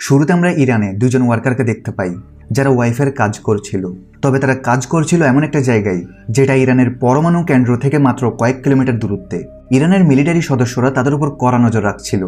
শুরুতে আমরা ইরানে দুজন ওয়ার্কারকে দেখতে পাই যারা ওয়াইফাইয়ের কাজ করছিল। তবে তারা কাজ করছিল এমন একটা জায়গায় যেটা ইরানের পরমাণু কেন্দ্র থেকে মাত্র কয়েক কিলোমিটার দূরত্বে। ইরানের মিলিটারি সদস্যরা তাদের উপর কড়া নজর রাখছিল।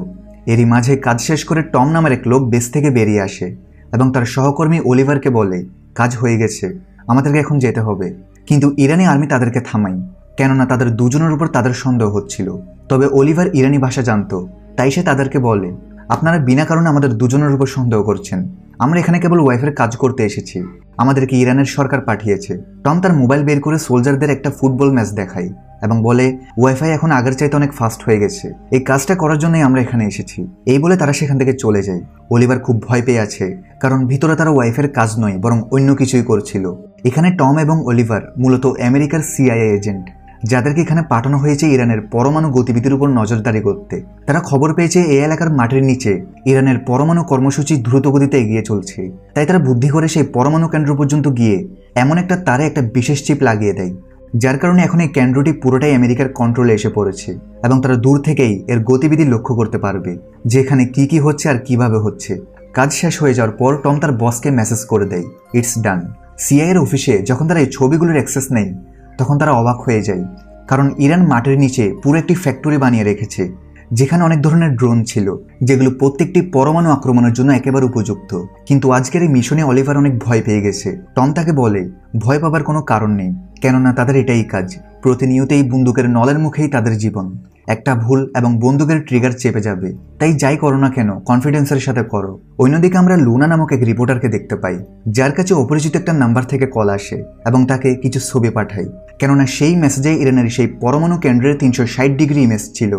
এরই মাঝে কাজ শেষ করে টম নামের এক লোক বেস থেকে বেরিয়ে আসে এবং তার সহকর্মী অলিভারকে বলে, কাজ হয়ে গেছে, আমাদেরকে এখন যেতে হবে। কিন্তু ইরানি আর্মি তাদেরকে থামায়, কেননা তাদের দুজনের উপর তাদের সন্দেহ হচ্ছিল। তবে অলিভার ইরানি ভাষা জানতো, তাই সে তাদেরকে বলে, আপনারা বিনা কারণে আমাদের দুজনের উপর সন্দেহ করছেন। আমরা এখানে কেবল ওয়াইফের কাজ করতে এসেছি, আমাদেরকে ইরানের সরকার পাঠিয়েছে। টম তার মোবাইল বের করে সোলজারদের একটা ফুটবল ম্যাচ দেখায় এবং বলে, ওয়াইফাই এখন আগের চাইতে অনেক ফাস্ট হয়ে গেছে, এই কাজটা করার জন্যই আমরা এখানে এসেছি। এই বলে তারা সেখান থেকে চলে যায়। অলিভার খুব ভয় পেয়ে আছে, কারণ ভিতরে তারা ওয়াইফের কাজ নয় বরং অন্য কিছুই করছিল। এখানে টম এবং অলিভার মূলত আমেরিকার সিআইএ এজেন্ট, যাদেরকে এখানে পাঠানো হয়েছে ইরানের পরমাণু গতিবিধির উপর নজরদারি করতে। তারা খবর পেয়েছে এই এলাকার মাটির নিচে ইরানের পরমাণু কর্মসূচি দ্রুত গতিতে এগিয়ে চলছে। তাই তারা বুদ্ধি করে সেই পরমাণু কেন্দ্র পর্যন্ত গিয়ে এমন একটা তারে একটা বিশেষ চিপ লাগিয়ে দেয়, যার কারণে এখন এই কেন্দ্রটি পুরোটাই আমেরিকার কন্ট্রোলে এসে পড়েছে এবং তারা দূর থেকেই এর গতিবিধি লক্ষ্য করতে পারবে, যেখানে কি কি হচ্ছে আর কিভাবে হচ্ছে। কাজ শেষ হয়ে যাওয়ার পর টম তার বসকে মেসেজ করে দেয়, ইটস ডান। সিআইএর অফিসে যখন তারা এই ছবিগুলোর অ্যাক্সেস নেয় তখন তারা অবাক হয়ে যায়, কারণ ইরান মাটির নিচে পুরো একটি ফ্যাক্টরি বানিয়ে রেখেছে, যেখানে অনেক ধরনের ড্রোন ছিল, যেগুলো প্রত্যেকটি পরমাণু আক্রমণের জন্য একেবারে উপযুক্ত। কিন্তু আজকের এই মিশনে অলিভার অনেক ভয় পেয়ে গেছে। টম তাকে বলে, ভয় পাবার কোনো কারণ নেই, কেননা তাদের এটাই কাজ, প্রতিনিয়ত এই বন্দুকের নলের মুখেই তাদের জীবন। একটা ভুল এবং বন্দুকের ট্রিগার চেপে যাবে, তাই যাই করো না কেন কনফিডেন্সের সাথে করো। অন্যদিকে আমরা লুনা নামক এক রিপোর্টারকে দেখতে পাই, যার কাছে অপরিচিত একটা নাম্বার থেকে কল আসে এবং তাকে কিছু ছবি পাঠায়, কেননা সেই মেসেজে ইরানের সেই পরমাণু কেন্দ্রের 360 ডিগ্রি ইমেজ ছিল।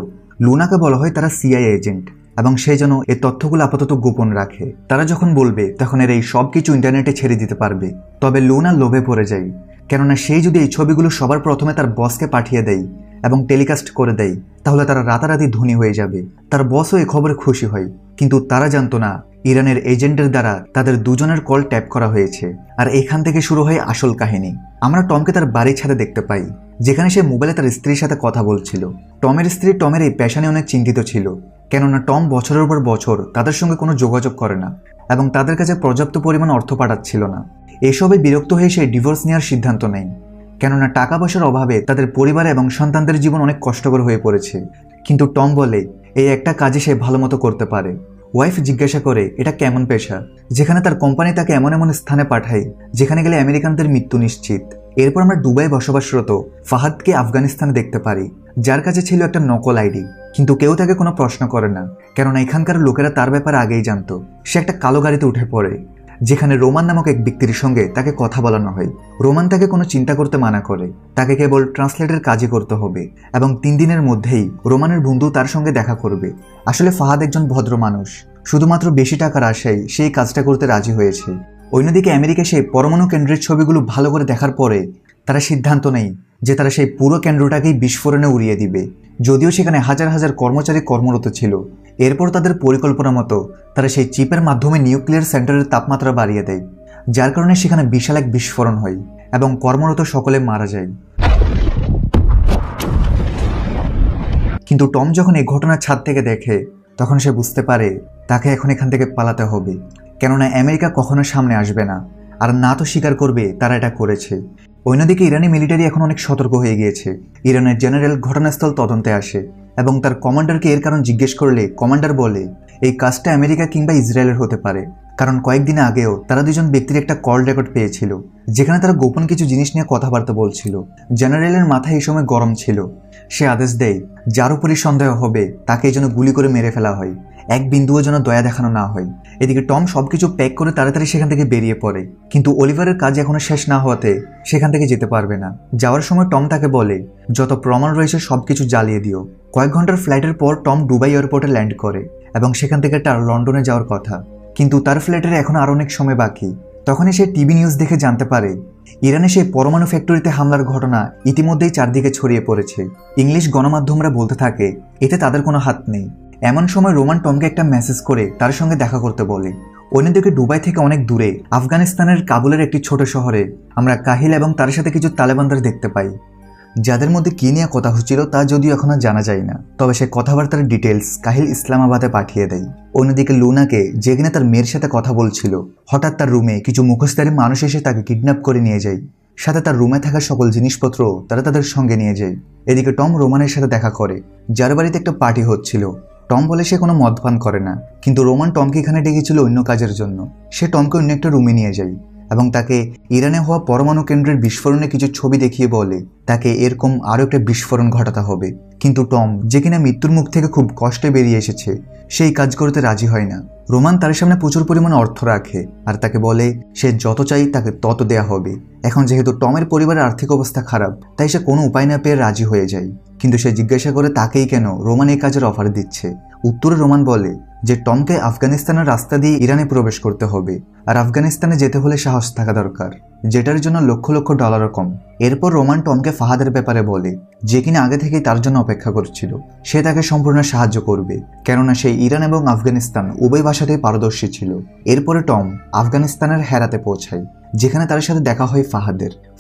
লুনাকে বলা হয় তারা সিআইএ এজেন্ট এবং সে যেন এই তথ্যগুলো আপাতত গোপন রাখে। তারা যখন বলবে তখন এর এই সব কিছু ইন্টারনেটে ছেড়ে দিতে পারবে। তবে লুনা লোভে পড়ে যায়, কেননা সেই যদি এই ছবিগুলো সবার প্রথমে তার বসকে পাঠিয়ে দেয় এবং টেলিকাস্ট করে দেয়, তাহলে তারা রাতারাতি ধনী হয়ে যাবে। তার বসও এই খবরে খুশি হয়, কিন্তু তারা জানতো না ইরানের এজেন্টের দ্বারা তাদের দুজনের কল ট্যাপ করা হয়েছে। আর এখান থেকে শুরু হয় আসল কাহিনী। আমরা টমকে তার বাড়ির ছাদে দেখতে পাই, যেখানে সে মোবাইলে তার স্ত্রীর সাথে কথা বলছিল। টমের স্ত্রী টমের এই পেশা নিয়ে অনেক চিন্তিত ছিল, কেননা টম বছরের পর বছর তাদের সঙ্গে কোনো যোগাযোগ করে না এবং তাদের কাছে পর্যাপ্ত পরিমাণ অর্থ পাঠাচ্ছিল না। এসবে বিরক্ত হয়ে সে ডিভোর্স নেওয়ার সিদ্ধান্ত নেয়, কেননা টাকা পয়সার অভাবে তাদের পরিবার এবং সন্তানদের জীবন অনেক কষ্টকর হয়ে পড়েছে। কিন্তু টম বলে এই একটা কাজে সে ভালো মতো করতে পারে। ওয়াইফ জিজ্ঞাসা করে এটা কেমন পেশা, যেখানে তার কোম্পানি তাকে এমন এমন স্থানে পাঠায় যেখানে গেলে আমেরিকানদের মৃত্যু নিশ্চিত। এরপর আমরা দুবাই বসবাসরত ফাহাদকে আফগানিস্তানে দেখতে পারি, যার কাছে ছিল একটা নকল আইডি। কিন্তু কেউ তাকে কোনো প্রশ্ন করে না, কেননা এখানকার লোকেরা তার ব্যাপারে আগেই জানতো। সে একটা কালো গাড়িতে উঠে পড়ে, যেখানে রোমান নামক এক ব্যক্তির সঙ্গে তাকে কথা বলানো হয়। রোমান তাকে কোনো চিন্তা করতে মানা করে, তাকে কেবল ট্রান্সলেটের কাজই করতে হবে এবং 3 দিনের মধ্যেই রোমানের বন্ধু তার সঙ্গে দেখা করবে। আসলে ফাহাদ একজন ভদ্র মানুষ, শুধুমাত্র বেশি টাকার আশায় সেই কাজটা করতে রাজি হয়েছে। অন্যদিকে আমেরিকা সেই পরমাণু কেন্দ্রের ছবিগুলো ভালো করে দেখার পরে তারা সিদ্ধান্ত নেয় যে তারা সেই পুরো কেন্দ্রটাকেই বিস্ফোরণে উড়িয়ে দিবে। যদিও সেখানে হাজার হাজার কর্মচারী কর্মরত ছিল। এরপর তাদের পরিকল্পনা মতো তারা সেই চিপের মাধ্যমে নিউক্লিয়ার সেন্টারের তাপমাত্রা বাড়িয়ে দেয়, যার কারণে সেখানে বিশাল এক বিস্ফোরণ হয় এবং কর্মরত সকলে মারা যায়। কিন্তু টম যখন এই ঘটনা ছাদ থেকে দেখে তখন সে বুঝতে পারে তাকে এখন এখান থেকে পালাতে হবে, কেননা আমেরিকা কখনো সামনে আসবে না, আর না তো স্বীকার করবে তারা এটা করেছে। অন্যদিকে ইরানি মিলিটারি এখন অনেক সতর্ক হয়ে গিয়েছে। ইরানের জেনারেল ঘটনাস্থল তদন্তে আসে এবং তার কমান্ডারকে এর কারণ জিজ্ঞেস করলে কমান্ডার বলে এই কাজটা আমেরিকা কিংবা ইসরায়েলের হতে পারে, কারণ কয়েকদিন আগেও তারা দুজন ব্যক্তির একটা কল রেকর্ড পেয়েছিল, যেখানে তারা গোপন কিছু জিনিস নিয়ে কথাবার্তা বলছিল। জেনারেলের মাথায় এই সময় গরম ছিল। সে আদেশ দেয় যার উপরই সন্দেহ হবে তাকে যেন গুলি করে মেরে ফেলা হয়, এক বিন্দুও যেন দয়া দেখানো না হয়। এদিকে টম সবকিছু প্যাক করে তাড়াতাড়ি সেখান থেকে বেরিয়ে পড়ে, কিন্তু অলিভারের কাজ এখনো শেষ না হওয়াতে সেখান থেকে যেতে পারবে না। যাওয়ার সময় টম তাকে বলে যত প্রমাণ রয়েছে সবকিছু জ্বালিয়ে দিও। কয়েক ঘন্টার ফ্লাইটের পর টম দুবাই এয়ারপোর্টে ল্যান্ড করে এবং সেখান থেকে তার লন্ডনে যাওয়ার কথা, কিন্তু তার ফ্লাইটের এখন আরো অনেক সময় বাকি। তখনই সে টিভি নিউজ দেখে জানতে পারে ইরানে সেই পরমাণু ফ্যাক্টরিতে হামলার ঘটনা ইতিমধ্যেই চারদিকে ছড়িয়ে পড়েছে। ইংলিশ গণমাধ্যমরা বলতে থাকে এতে তাদের কোনো হাত নেই। এমন সময় রোমান টমকে একটা মেসেজ করে তার সঙ্গে দেখা করতে বলে। অন্যদিকে দুবাই থেকে অনেক দূরে আফগানিস্তানের কাবুলের একটি ছোট শহরে আমরা কাহিল এবং তার সাথে কিছু তালেবানদের দেখতে পাই। যাদের মধ্যে কি নিয়ে কথা হচ্ছিল তা যদিও এখনো জানা যায় না, তবে সে কথাবার্তার ডিটেলস কাহিল ইসলামাবাদে পাঠিয়ে দেয়। অন্যদিকে লুনাকে, যে কিনা তার মেয়ের সাথে কথা বলছিল, হঠাৎ তার রুমে কিছু মুখোশধারী মানুষ এসে তাকে কিডন্যাপ করে নিয়ে যায়। সাথে তার রুমে থাকা সকল জিনিসপত্র তারা তাদের সঙ্গে নিয়ে যায়। এদিকে টম রোমানের সাথে দেখা করে, যার বাড়িতে একটা পার্টি হচ্ছিল। টম বলে সে কোনো মদ পান করে না, কিন্তু রোমান টমকে এখানে ডেকেছিল অন্য কাজের জন্য। সে টমকে অন্য একটা রুমে নিয়ে যায় এবং তাকে ইরানে হওয়া পরমাণু কেন্দ্রের বিস্ফোরণের কিছু ছবি দেখিয়ে বলে তাকে এরকম আরও একটা বিস্ফোরণ ঘটাতে হবে। কিন্তু টম, যে কিনা মৃত্যুর মুখ থেকে খুব কষ্টে বেরিয়ে এসেছে, সেই কাজ করতে রাজি হয় না। রোমান তার সামনে প্রচুর পরিমাণে অর্থ রাখে আর তাকে বলে সে যত চাই তাকে তত দেয়া হবে। এখন যেহেতু টমের পরিবারের আর্থিক অবস্থা খারাপ, তাই সে কোনো উপায় না পেয়ে রাজি হয়ে যায়। কিন্তু সে জিজ্ঞাসা করে তাকেই কেন রোমান এই কাজের অফার দিচ্ছে। উত্তরে রোমান বলে যে টমকে আফগানিস্তানের রাস্তা দিয়ে ইরানে প্রবেশ করতে হবে, আর আফগানিস্তানে যেতে হলে সাহস থাকা দরকার, যেটার জন্য লক্ষ লক্ষ ডলারও কম। এরপর রোমান টমকে ফাহাদের ব্যাপারে বলে, যে কিনা আগে থেকেই তার জন্য অপেক্ষা করছিল। সে তাকে সম্পূর্ণ সাহায্য করবে, কেননা সে ইরান এবং আফগানিস্তান উভয় ভাষাতেই পারদর্শী ছিল। এরপরে টম আফগানিস্তানের হেরাতে পৌঁছায়, যেখানে তার সাথে দেখা হয়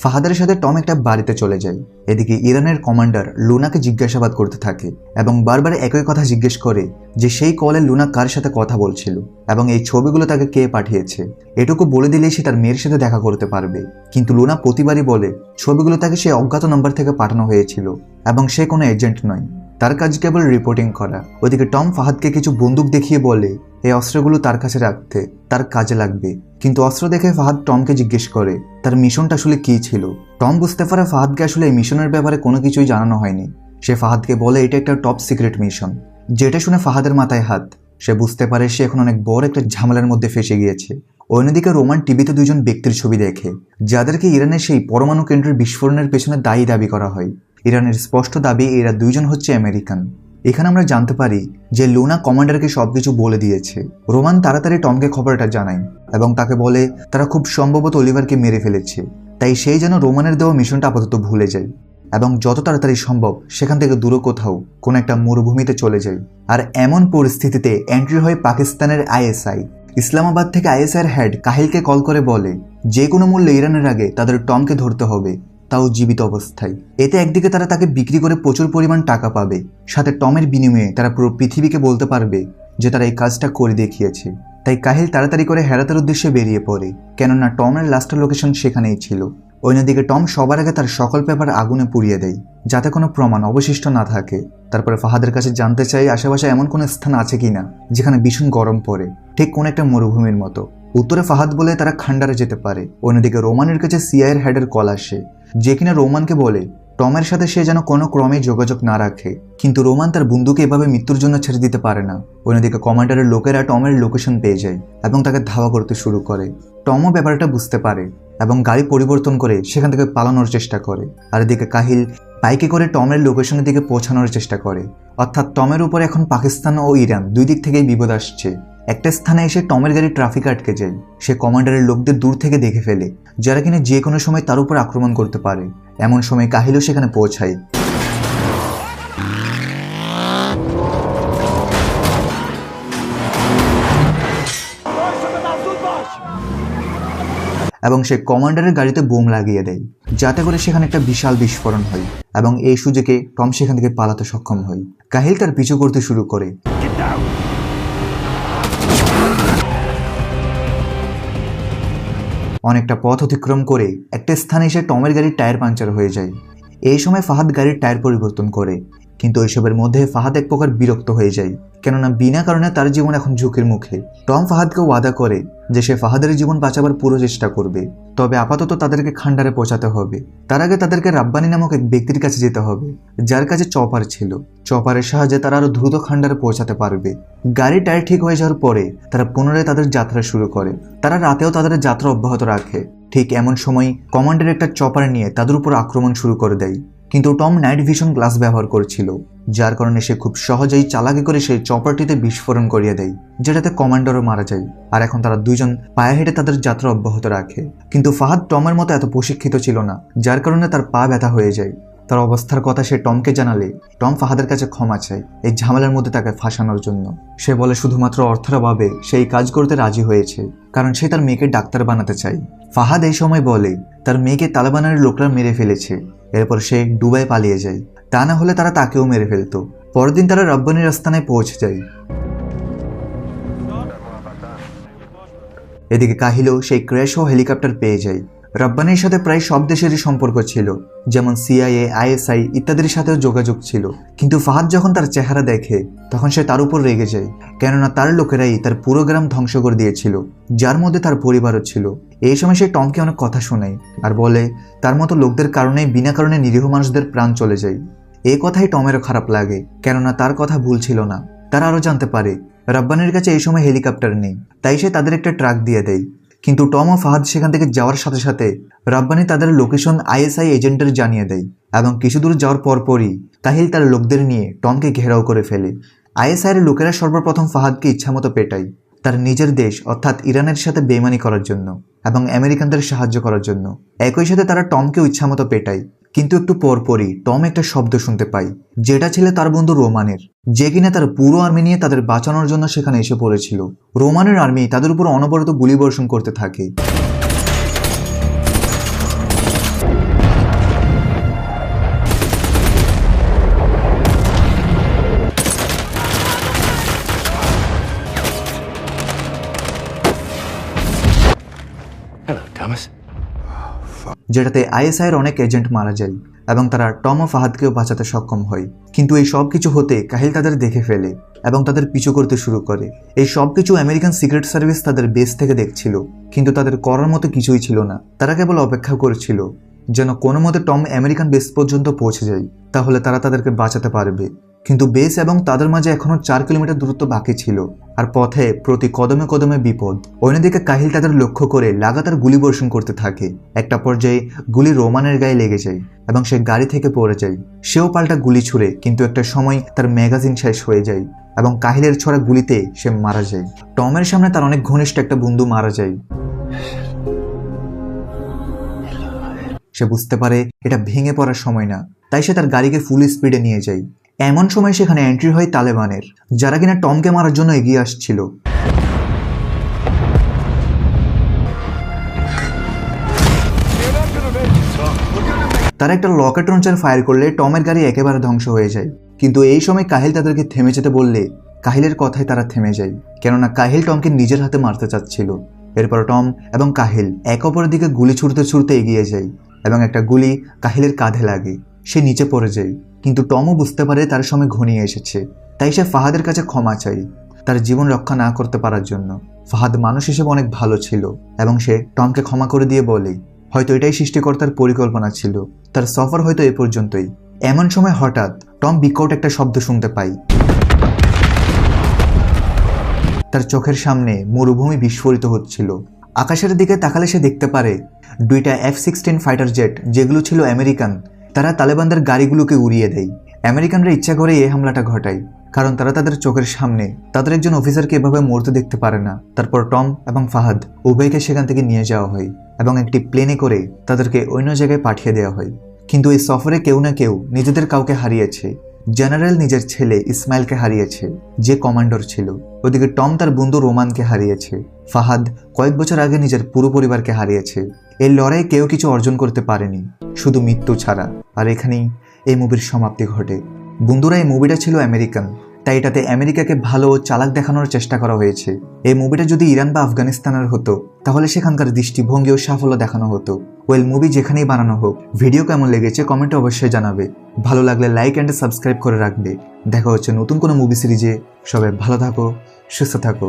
ফাহাদের সাথে টম একটা বাড়িতে চলে যায়। এদিকে ইরানের কমান্ডার লুনাকে জিজ্ঞাসাবাদ করতে থাকে এবং বারবার একই কথা জিজ্ঞেস করে যে সেই কলে লুনা কার সাথে কথা বলছিল এবং এই ছবিগুলো তাকে কে পাঠিয়েছে। এটুকু বলে দিলেই সে তার মেয়ের সাথে দেখা করতে পারবে। কিন্তু লুনা প্রতিবারই বলে ছবিগুলো তাকে সে অজ্ঞাত নম্বর থেকে পাঠানো হয়েছিল এবং সে কোনো এজেন্ট নয়, তার কাজ কেবল রিপোর্টিং করা। ওদিকে টম ফাহাদকে কিছু বন্দুক দেখিয়ে বলে এই অস্ত্রগুলো তার কাছে রাখতে, তার কাজে লাগবে। কিন্তু অস্ত্র দেখে ফাহাদ টমকে জিজ্ঞেস করে তার মিশনটা আসলে কি ছিল। টম বুঝতে পারে ফাহাদকে আসলে এই মিশনের ব্যাপারে কোনো কিছুই জানানো হয়নি। সে ফাহাদকে বলে এটা একটা টপ সিক্রেট মিশন। যেটা শুনে ফাহাদের মাথায় হাত। সে বুঝতে পারে সে এখন অনেক বড় একটা ঝামেলার মধ্যে ফেসে গিয়েছে। অন্যদিকে রোমান টিভিতে দুজন ব্যক্তির ছবি দেখে, যাদেরকে ইরানের সেই পরমাণু কেন্দ্রের বিস্ফোরণের পেছনে দায়ী দাবি করা হয়। ইরানের স্পষ্ট দাবি এরা দুইজন হচ্ছে আমেরিকান। এখানে আমরা জানতে পারি যে লুনা কমান্ডারকে সবকিছু বলে দিয়েছে। রোমান তাড়াতাড়ি টমকে খবরটা জানায় এবং তাকে বলে তারা খুব সম্ভবত অলিভারকে মেরে ফেলেছে, তাই সেই যেন রোমানের দেওয়া মিশনটা আপাতত ভুলে যায় এবং যত তাড়াতাড়ি সম্ভব সেখান থেকে দূরে কোথাও কোনো একটা মরুভূমিতে চলে যায়। আর এমন পরিস্থিতিতে এন্ট্রি হয় পাকিস্তানের আইএসআই। ইসলামাবাদ থেকে আইএসআইয়ের হেড কাহিলকে কল করে বলে যে কোনো মূল্যে ইরানের আগে তাদের টমকে ধরতে হবে, তাও জীবিত অবস্থায়। এতে একদিকে তারা তাকে বিক্রি করে প্রচুর পরিমাণ টাকা পাবে, সাথে টমের বিনিময়ে তারা পুরো পৃথিবীকে বলতে পারবে যে তারা এই কাজটা করে দেখিয়েছে। তাই কাহিল তাড়াতাড়ি করে হেরাতের উদ্দেশ্যে বেরিয়ে পড়ে, কেননা টমের লাস্টের লোকেশন সেখানেই ছিল। অন্যদিকে টম সবার আগে তার সকল পেপার আগুনে পুড়িয়ে দেয়, যাতে কোনো প্রমাণ অবশিষ্ট না থাকে। তারপরে ফাহাদের কাছে জানতে চাই আশেপাশে এমন কোনো স্থান আছে কিনা যেখানে ভীষণ গরম পড়ে, ঠিক কোন একটা মরুভূমির মতো। উত্তরে ফাহাদ বলে তারা খান্ডারে যেতে পারে। অন্যদিকে রোমানের কাছে সিআইয়ের হেডের কল আসে, যে কিনা রোমানকে বলে টমের সাথে সে যেন কোনো ক্রমে যোগাযোগ না রাখে। কিন্তু রোমান তার বন্ধুকে এভাবে মৃত্যুর জন্য ছেড়ে দিতে পারে না। অন্যদিকে কমান্ডারের লোকেরা টমের লোকেশন পেয়ে যায় এবং তাকে ধাওয়া করতে শুরু করে। টমও ব্যাপারটা বুঝতে পারে এবং গাড়ি পরিবর্তন করে সেখান থেকে পালানোর চেষ্টা করে। আর এদিকে কাহিল বাইকে করে টমের লোকেশনের দিকে পৌঁছানোর চেষ্টা করে। অর্থাৎ টমের উপর এখন পাকিস্তান ও ইরান দুই দিক থেকেই বিপদ আসছে। একটা স্থানে এসে টমের গাড়ি ট্রাফিক আটকে যায়। সে কমান্ডারের লোকদের দূর থেকে দেখে ফেলে, যারা কিনা যে কোনো সময় তার উপর আক্রমণ করতে পারে। এমন সময় কাহিলও সেখানে পৌঁছায় এবং সে কমান্ডারের গাড়িতে বোম লাগিয়ে দেয়, যাতে করে সেখানে একটা বিশাল বিস্ফোরণ হয় এবং এই সুযোগে টম সেখান থেকে পালাতে সক্ষম হয়। কাহিল তার পিছু করতে শুরু করে। অনেকটা পথ অতিক্রম করে একটা স্থানে এসে টমের গাড়ির টায়ার পাঞ্চার হয়ে যায়। এই সময় ফাহাদ গাড়ির টায়ার পরিবর্তন করে, কিন্তু ওইসবের মধ্যে ফাহাদ এক প্রকার বিরক্ত হয়ে যায়, কেননা বিনা কারণে তার জীবন এখন ঝুঁকির মুখে। টম ফাহাদকে ওয়াদা করে যে সে ফাহাদের জীবন বাঁচাবার পুরো চেষ্টা করবে, তবে আপাতত তাদেরকে খান্ডারে পৌঁছাতে হবে। তার আগে তাদেরকে রাব্বানি নামক এক ব্যক্তির কাছে যেতে হবে, যার কাছে চপার ছিল। চপারের সাহায্যে তারা আরো দ্রুত খান্ডারে পৌঁছাতে পারবে। গাড়ির টায়ার ঠিক হয়ে যাওয়ার পরে তারা পুনরায় তাদের যাত্রা শুরু করে। তারা রাতেও তাদের যাত্রা অব্যাহত রাখে। ঠিক এমন সময় কমান্ডার একটা চপার নিয়ে তাদের উপর আক্রমণ শুরু করে দেয়, কিন্তু টম নাইট ভিশন গ্লাস ব্যবহার করছিল, যার কারণে সে খুব সহজেই চালাকি করে সেই চপারটিতে বিস্ফোরণ করিয়ে দেয়, যেটাতে কমান্ডারও মারা যায়। আর এখন তারা দুইজন পায়ে হেঁটে তাদের যাত্রা অব্যাহত রাখে। কিন্তু ফাহাদ টমের মতো এত প্রশিক্ষিত ছিল না, যার কারণে তার পা ব্যথা হয়ে যায়। তার অবস্থার কথা সে টমকে জানালে টম ফাহাদের কাছে ক্ষমা চায় এই ঝামেলার মধ্যে তাকে ফাঁসানোর জন্য। সে বলে শুধুমাত্র অর্থের অভাবে সেই কাজ করতে রাজি হয়েছে, কারণ সে তার মেয়েকে ডাক্তার বানাতে চায়। ফাহাদ এই সময় বলে তার মেয়েকে তালেবানের লোকরা মেরে ফেলেছে এরপর সে দুবাই পালিয়ে যায়, তা না হলে তারা তাকেও মেরে ফেলতো। পরের দিন তারা রব্বানির আস্তানায় পৌঁছে যায়। এদিকে কাহিলও সেই ক্র্যাশ ও হেলিকপ্টার পেয়ে যায়। রব্বানির সাথে প্রায় সব দেশেরই সম্পর্ক ছিল, যেমন সিআইএ, আইএসআই ইত্যাদির সাথেও যোগাযোগ ছিল। কিন্তু ফাহাদ যখন তার চেহারা দেখে তখন সে তার উপর রেগে যায়, কেননা তার লোকেরাই তার পুরো গ্রাম ধ্বংস করে দিয়েছিল, যার মধ্যে তার পরিবারও ছিল। এই সময় সে টমকে অনেক কথা শোনায় আর বলে তার মতো লোকদের কারণেই বিনা কারণে নিরীহ মানুষদের প্রাণ চলে যায়। এই কথাই টমেরও খারাপ লাগে, কেননা তার কথা ভুল ছিল না। তারা আরও জানতে পারে রব্বানির কাছে এই সময় হেলিকপ্টার নেই, তাই সে তাদের একটা ট্রাক দিয়ে দেয়। কিন্তু টম ও ফাহাদ সেখান থেকে যাওয়ার সাথে সাথে রব্বানি তাদের লোকেশন আইএসআই এজেন্টের জানিয়ে দেয়, এবং কিছু দূর যাওয়ার পরপরই কাহিল তার লোকদের নিয়ে টমকে ঘেরাও করে ফেলে। আইএসআইয়ের লোকেরা সর্বপ্রথম ফাহাদকে ইচ্ছামতো পেটায়, তার নিজের দেশ অর্থাৎ ইরানের সাথে বেইমানি করার জন্য এবং আমেরিকানদের সাহায্য করার জন্য। একই সাথে তারা টমকেও ইচ্ছামতো পেটায়। কিন্তু একটু পরপরই টম একটা শব্দ শুনতে পায়, যেটা ছিল তার বন্ধু রোমানের, যে কিনা তার পুরো আর্মি নিয়ে তাদের বাঁচানোর জন্য সেখানে এসে পড়েছিল। রোমানের আর্মি তাদের উপর অনবরত গুলিবর্ষণ করতে থাকে। যেটাতে আইএসআইয়ের অনেক এজেন্ট মারা যায় এবং তারা টম ও ফাহাদকেও বাঁচাতে সক্ষম হয়। কিন্তু এই সব কিছু হতে কাহিল তাদের দেখে ফেলে এবং তাদের পিছু করতে শুরু করে। এই সব কিছু আমেরিকান সিক্রেট সার্ভিস তাদের বেস থেকে দেখছিল, কিন্তু তাদের করার মতো কিছুই ছিল না। তারা কেবল অপেক্ষা করছিল যেন কোনো মতে টম আমেরিকান বেস পর্যন্ত পৌঁছে যায়, তাহলে তারা তাদেরকে বাঁচাতে পারবে। কিন্তু বেস এবং তাদের মাঝে এখনো 4 কিলোমিটার দূরত্ব বাকি ছিল, আর পথে প্রতি কদমে কদমে বিপদ। অন্যদিকে কাহিল তাদের লক্ষ্য করে লাগাতার গুলিবর্ষণ করতে থাকে। একটা পর্যায়ে গুলি রোমানের গায়ে লেগে যায় এবং সে গাড়ি থেকে পড়ে যায়। সেও পাল্টা গুলি ছুড়ে, কিন্তু একটা সময় তার ম্যাগাজিন শেষ হয়ে যায় এবং কাহিলের ছোড়া গুলিতে সে মারা যায়। টমের সামনে তার অনেক ঘনিষ্ঠ একটা বন্ধু মারা যায়। সে বুঝতে পারে এটা ভেঙে পড়ার সময় না, তাই সে তার গাড়িকে ফুল স্পিডে নিয়ে যায়। এমন সময় সেখানে এন্ট্রি হয় তালেবানের, যারা কিনা টমকে মারার জন্য এগিয়ে আসছিল। তারা একটা রকেট লঞ্চার ফায়ার করলে টমের গাড়ি একেবারে ধ্বংস হয়ে যায়। কিন্তু এই সময় কাহিল তাদেরকে থেমে যেতে বললে কাহিলের কথায় তারা থেমে যায়, কেননা কাহিল টমকে নিজের হাতে মারতে চাচ্ছিল। এরপর টম এবং কাহিল এক অপরের দিকে গুলি ছুটতে ছুটতে এগিয়ে যায় এবং একটা গুলি কাহিলের কাঁধে লাগে। সে নিচে পড়ে যায়, কিন্তু টমও বুঝতে পারে তার সময় ঘনিয়ে এসেছে, তাই সে ফাহাদের কাছে ক্ষমা চায় তার জীবন রক্ষা না করতে পারার জন্য। ফাহাদ মানুষ হিসেবে অনেক ভালো ছিল এবং সে টমকে ক্ষমা করে দিয়ে বলে হয়তো এটাই সৃষ্টিকর্তার পরিকল্পনা ছিল, তার সফর হয়তো এ পর্যন্তই। এমন সময় হঠাৎ টম বিকট একটা শব্দ শুনতে পায়। তার চোখের সামনে মরুভূমি বিস্ফোরিত হচ্ছিল। আকাশের দিকে তাকালে সে দেখতে পারে 2টা F-16 ফাইটার জেট, যেগুলো ছিল আমেরিকান, তারা তালেবানদের গাড়িগুলোকে উড়িয়ে দেয়। আমেরিকানরা ইচ্ছা করে এই হামলাটা ঘটায়, কারণ তারা তাদের চোখের সামনে তাদের একজন অফিসারকে এভাবে মরতে দেখতে পারে না। তারপর টম এবং ফাহাদ উভয়কে সেখান থেকে নিয়ে যাওয়া হয় এবং একটি প্লেনে করে তাদেরকে অন্য জায়গায় পাঠিয়ে দেওয়া হয়। কিন্তু এই সফরে কেউ না কেউ নিজেদের কাউকে হারিয়েছে। জেনারেল নিজের ছেলে ইসমাইলকে হারিয়েছে, যে কমান্ডার ছিল। ওদিকে টম তার বন্ধু রোমানকে হারিয়েছে। ফাহাদ কয়েক বছর আগে নিজের পুরো পরিবারকে হারিয়েছে। এই লড়াই কেউ কিছু অর্জন করতে পারেনি, শুধু মৃত্যু ছাড়া। আর এখানেই এই মুভির সমাপ্তি ঘটে। বন্ধুরা, এই মুভিটা ছিল আমেরিকান, তাই এটাতে আমেরিকাকে ভালো ও চালাক দেখানোর চেষ্টা করা হয়েছে। এই মুভিটা যদি ইরান বা আফগানিস্তানের হতো তাহলে সেখানকার দৃষ্টিভঙ্গি ও সাফল্য দেখানো হতো। ওয়েল, মুভি যেখানেই বানানো হোক, ভিডিও কেমন লেগেছে কমেন্টে অবশ্যই জানাবে। ভালো লাগলে লাইক অ্যান্ড সাবস্ক্রাইব করে রাখবে। দেখা হচ্ছে নতুন কোনো মুভি সিরিজে। সবাই ভালো থাকো, সুস্থ থাকো।